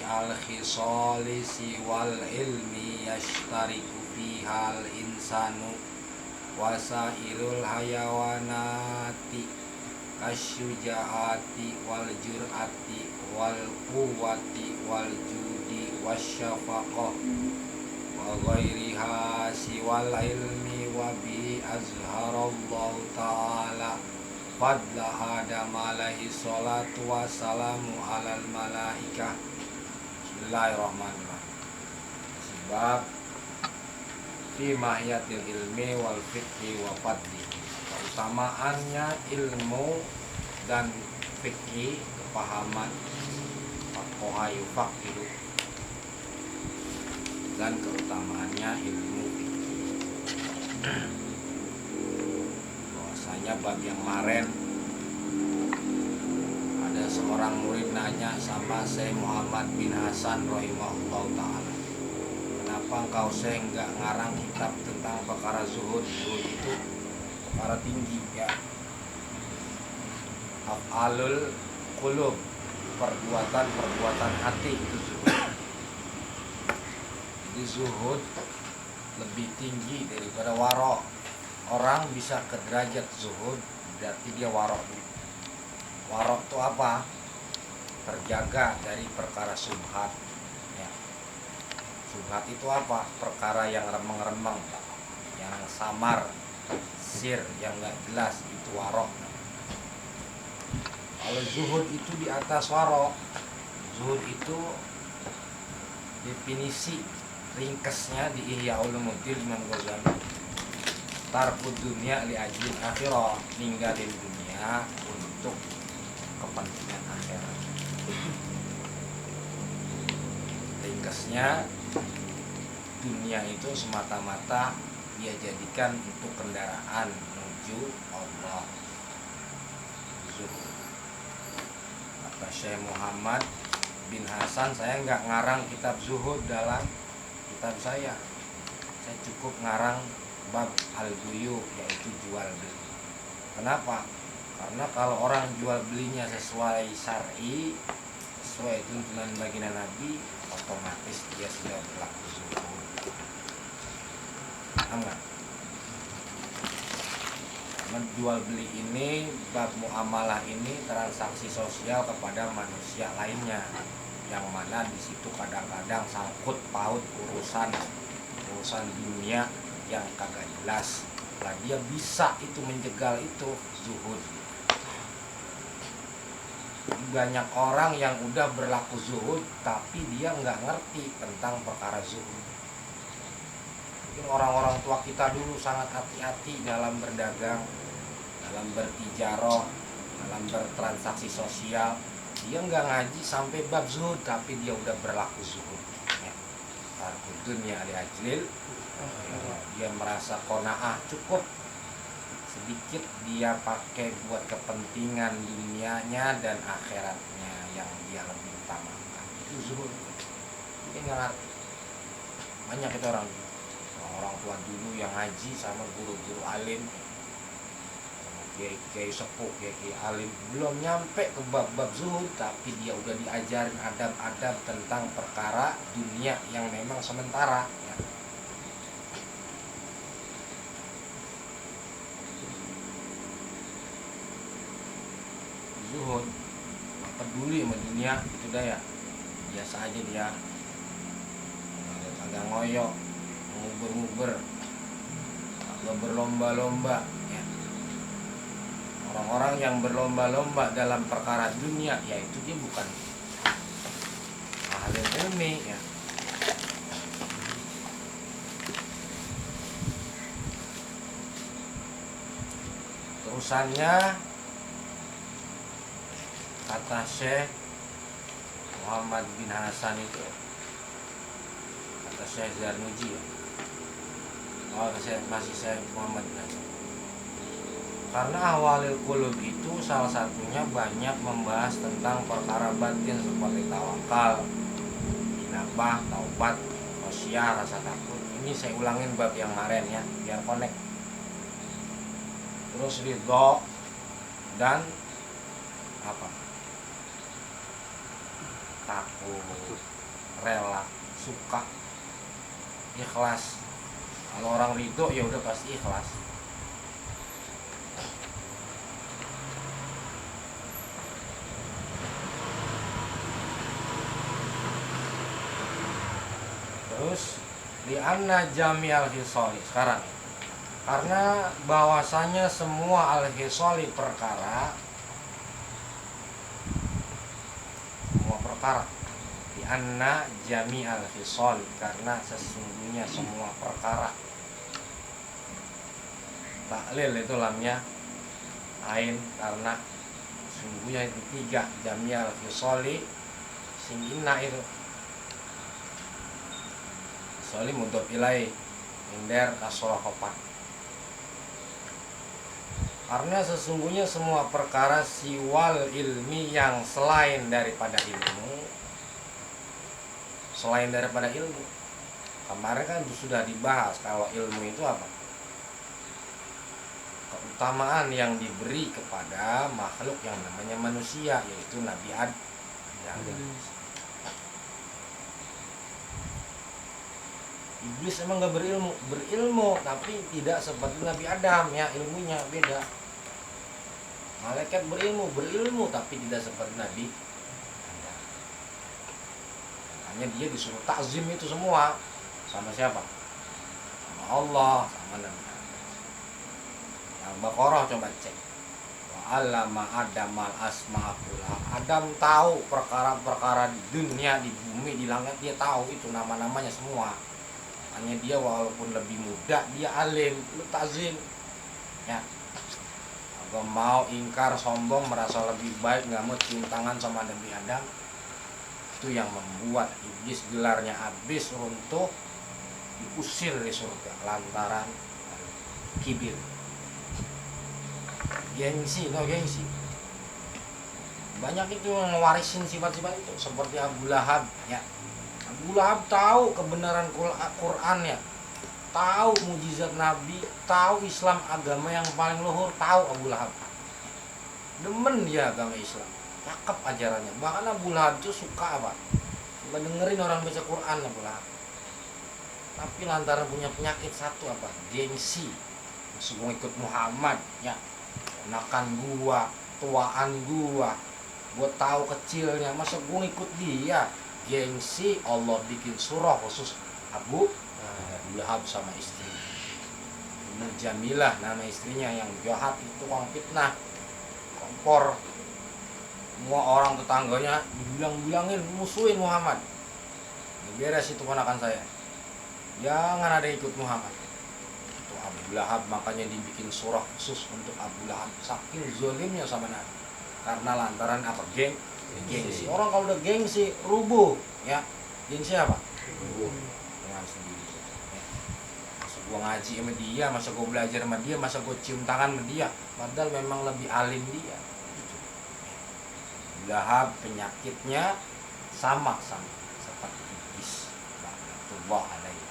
jami'al khisali siwal ilmi yashtariku fihal insanu wasairul hayawanati kasyujaati wal jur'ati wal quwwati wal judi wasyafaqah wa ghairiha siwal ilmi wa bi azharallahu ta'ala fadla Adam alaihi salatu wassalamu alal malaikah. Bismillahirrahmanirrahim. Sebab fi mahiyatil ilmi wal fiqhi wa fadli, keutamaannya ilmu dan fikih, kepahaman, faqaha yufaqihu, dan keutamaannya ilmu fikih. Bahwasanya bab yang kemarin ada seorang murid nanya sama Syekh Muhammad bin Hasan rahimahullah ta'ala, kenapa engkau Syekh enggak ngarang kitab tentang perkara zuhud? Zuhud itu perkara tinggi ya. Af'alul qulub, perbuatan hati itu zuhud. Jadi zuhud lebih tinggi daripada waro'. Orang bisa ke derajat zuhud berarti dia waro'. Waro' itu apa? Terjaga dari perkara subhat ya. Subhat itu apa? Perkara yang remeng-remeng, yang samar, sir, yang gak jelas, itu waro'. Kalau zuhud itu di atas waro'. Zuhud itu definisi ringkesnya di Ihya Ulumuddin Imam Ghazali, tarkud dunia li ajlil akhirah, ninggalin dunia untuk kepentingan akhirat. Ringkesnya, dunia itu semata-mata dia jadikan untuk kendaraan menuju Allah. Zuhud. Kata Syekh Muhammad bin Hasan, saya nggak ngarang kitab zuhud dalam kitab saya cukup ngarang bab al-buyu, yaitu jual beli. Kenapa? Karena kalau orang jual belinya sesuai syar'i, sesuai tuntunan baginda Nabi, otomatis dia sudah berlaku zuhud. Enggak? Karena jual beli ini, bab muamalah ini transaksi sosial kepada manusia lainnya, yang mana di situ kadang-kadang sangkut paut urusan dunia yang kagak jelas. Lah dia bisa itu menjegal itu zuhud. Banyak orang yang udah berlaku zuhud tapi dia nggak ngerti tentang perkara zuhud. Mungkin orang-orang tua kita dulu sangat hati-hati dalam berdagang, dalam bertijarah, dalam bertransaksi sosial. Dia nggak ngaji sampai bab zuhud tapi dia udah berlaku zuhud. Tarkud dunia li ajlil, dia merasa qanaah, cukup sedikit dia pakai buat kepentingan dunianya dan akhiratnya yang dia lebih utamakan. Itu zuhud. Dia nggak ngerti. Banyak itu orang tua dulu yang ngaji sama guru-guru alim, kiai sepuh, kiai alim, belum nyampe ke bab-bab zuhud tapi dia udah diajarin adab-adab tentang perkara dunia yang memang sementara ya. Zuhud peduli sama dunia itu daya, biasa aja dia, agak ngoyok, nguber-nguber, agak berlomba-lomba ya. Orang-orang yang berlomba-lomba dalam perkara dunia, yaitu dia bukan ahli ilmi ya. Terusannya kata Syekh Muhammad bin Hasan itu, kata Syekh Zarnuji ya. Masih Syekh Muhammad bin Hasan. Karena awalil qulub itu salah satunya banyak membahas tentang perkara batin seperti tawakal, inabah, taubat, khosyah, rasa takut. Ini saya ulangin bab yang kemarin ya, biar connect. Terus ridho dan apa? Takut. rela, suka, ikhlas. Kalau orang ridho ya udah pasti ikhlas. Terus di anna jami'al hisoli sekarang, karena bahwasanya semua al-hisoli perkara, semua perkara di anna jami'al hisoli, karena sesungguhnya semua perkara. Taklil itu lamnya ain, karena sungguhnya itu tiga jami'al hisoli sing inna itu soli mudhof ilai minder kasrohopan, karena sesungguhnya semua perkara siwal ilmi, yang selain daripada ilmu, selain daripada ilmu. Kemarin kan sudah dibahas kalau ilmu itu apa, keutamaan yang diberi kepada makhluk yang namanya manusia, yaitu Nabi Adam. Iblis emang gak berilmu tapi tidak seperti Nabi Adam ya, ilmunya beda. Malaikat berilmu tapi tidak seperti Nabi Adam. Makanya dia disuruh takzim itu semua sama siapa? Sama Allah, sama Nabi Adam. Yang Baqarah coba cek. Wa 'allama Adamal asma'ul. Adam tahu perkara-perkara di dunia, di bumi, di langit, dia tahu itu nama-namanya semua. Hanya dia walaupun lebih muda, dia alim, lu takzim ya. Agak mau ingkar, sombong, merasa lebih baik, nggak mau cium tangan sama Nabi Adam. Itu yang membuat iblis gelarnya habis, runtuh, diusir dari surga lantaran kibir, gengsi. Banyak itu yang ngewarisin sifat-sifat itu, seperti Abu Lahab ya. Abu Lahab tahu kebenaran Quran ya, tahu mujizat Nabi, tahu Islam agama yang paling luhur, tahu Abu Lahab. Demen dia agama Islam, cakep ajarannya. Bahkan Abu Lahab itu suka apa? Suka dengerin orang baca Quran Abu Lahab. Tapi lantaran punya penyakit satu apa? Gengsi. Semua ikut Muhammad ya. Ponakan gua, tuaan gua tahu kecilnya, masa gua ikut dia? Gengsi. Allah bikin surah khusus Abu Lahab sama istri Ummu Jamilah nama istrinya, yang jahat itu, tukang fitnah, kompor. Semua orang tetangganya dibilang-bilangin musuhin Muhammad. Beres itu ponakan saya, jangan ada ikut Muhammad. Itu Abu Lahab, makanya dibikin surah khusus untuk Abu Lahab, saking zolimnya sama Nabi. Karena lantaran apa? Gengsi. Orang kalau udah gengsi rubuh ya. Gengsi apa? Rubuh dengan sendiri ya. Masa gua ngaji sama dia, masa gua belajar sama dia, masa gua cium tangan sama dia, padahal memang lebih alim dia. Lahab penyakitnya sama seperti iblis. Laknatullah alaihi.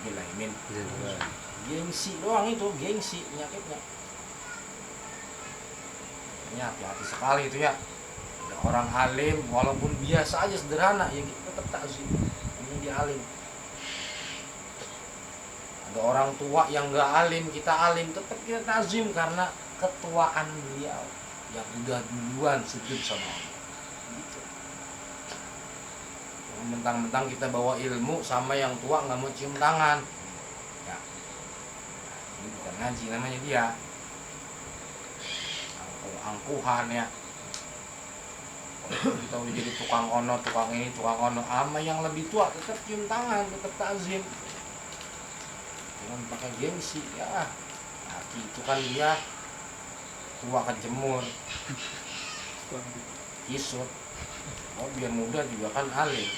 Alhamdulillah. Gengsi doang itu, gengsi penyakitnya. Hati-hati sekali itu ya. Ada orang alim walaupun biasa aja sederhana ya kita tetap takzim, ini dia alim. Ada orang tua yang gak alim, kita alim, tetap kita takzim karena ketuaan beliau yang udah duluan sujud sama Allah gitu. Mentang-mentang kita bawa ilmu sama yang tua nggak mau cium tangan ya. Ini bukan ngaji namanya, dia angkuhan ya. Kalau kita udah jadi tukang ono, tukang ini, tukang ono, ama yang lebih tua tetap cium tangan, tetap takzim, jangan pakai gengsi ya. Hati itu kan dia tua kejemur, kisut. Oh biar muda juga kan alim,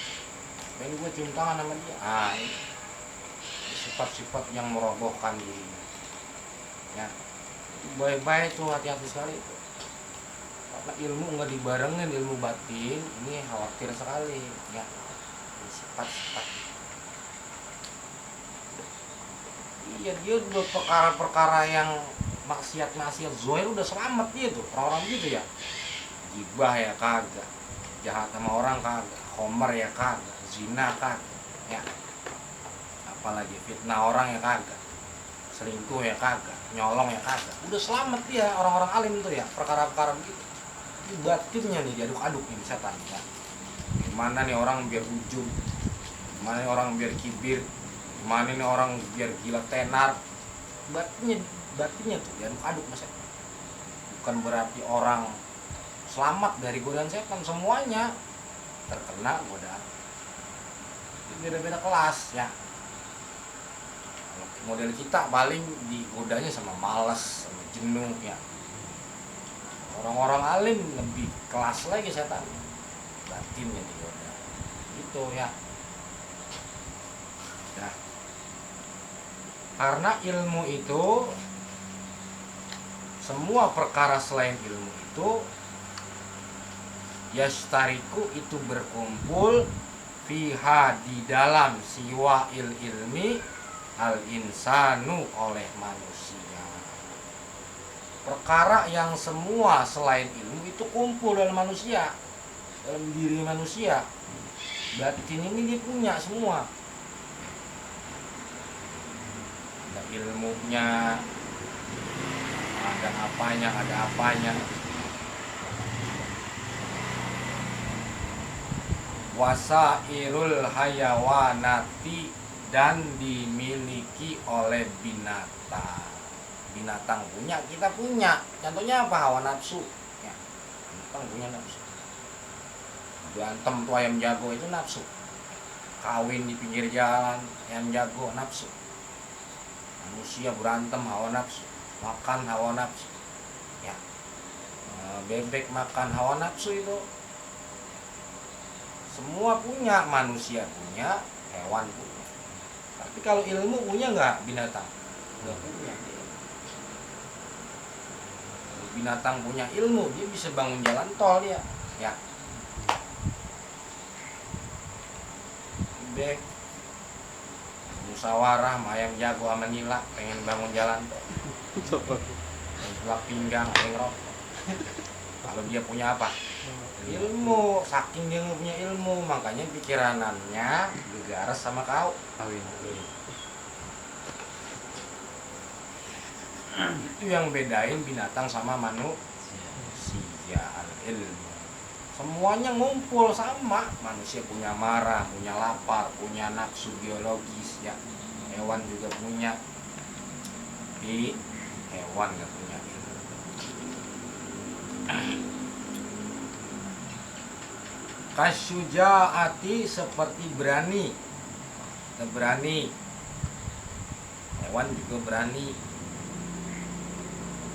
pengen gue cium tangan sama dia. Ini sifat-sifat yang merobohkan dirinya ya. Baik-baik tuh, hati-hati sekali itu. Karena ilmu nggak dibarengin ilmu batin, ini khawatir sekali ya. Sifat-sifat. Iya, dia udah perkara-perkara yang maksiat zohir udah selamat dia tuh, orang-orang gitu ya. Gibah ya kagak, jahat sama orang kagak, homer ya kagak, zina kagak, ya apalagi fitnah orang ya kagak, selingkuh ya kagak, nyolong ya kagak, udah selamat dia orang-orang alim tuh ya. Perkara-perkara begitu itu batinnya nih diaduk-aduk nih setan ya. Gimana nih orang biar ujub, gimana nih orang biar kibir, gimana nih orang biar gila tenar, batinnya tuh diaduk-aduk mas. Bukan berarti orang selamat dari godaan setan, semuanya terkena godaan. Beda-beda kelas ya. Kalau model kita paling digodanya sama malas, sama jenuh ya. Orang-orang alim lebih kelas lagi setan, batinnya digoda gitu ya. Nah, karena ilmu itu, semua perkara selain ilmu itu yastariku itu berkumpul fiha di dalam siwa ilmi al insanu oleh manusia. Perkara yang semua selain ilmu itu kumpul dalam manusia, dalam diri manusia. Batin ini dia punya semua. Ada ilmunya, ada apanya. Wasairul hayawanati, dan dimiliki oleh binatang. Binatang punya, kita punya. Contohnya apa? Hawa nafsu ya. Binatang punya nafsu. Berantem tuh ayam jago itu nafsu. Kawin di pinggir jalan ayam jago nafsu. Manusia berantem hawa nafsu. Makan hawa nafsu ya. Bebek makan hawa nafsu itu. Semua punya, manusia punya, hewan punya. Tapi kalau ilmu punya nggak binatang? Nggak punya. Kalau binatang punya ilmu, dia bisa bangun jalan tol dia. Ya. Bebek musyawarah sama ayam jago sama nila pengen bangun jalan tol. Tulak pinggang, rokok. Kalau dia punya apa? Ilmu. Saking dia nggak punya ilmu, makanya pikiranannya gegares sama kau. Itu yang bedain binatang sama manusia, al-ilmu. Semuanya ngumpul sama. Manusia punya marah, punya lapar, punya nafsu biologis ya. Hewan juga punya. Tapi hewan nggak punya ilmu. Kasyujaati, seperti berani. Kita berani. Hewan juga berani.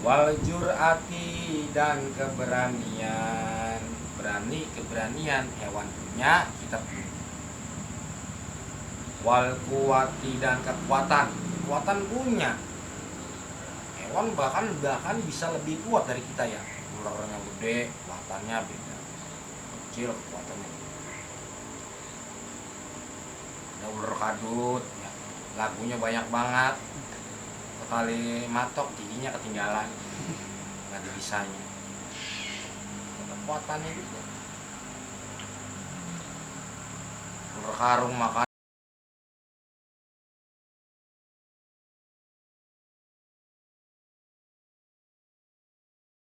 Wal jur'ati, dan keberanian. Berani, keberanian hewan punya, kita punya. Wal kuwati, dan kekuatan. Kekuatan punya. Hewan bahkan bisa lebih kuat dari kita ya. Ular yang gede, kekuatannya beda. Kecil kekuatannya. Ada ular kadut ya. Lagunya banyak banget. Sekali matok giginya ketinggalan, nggak ada bisanya. Kekuatannya juga. Ular karung makan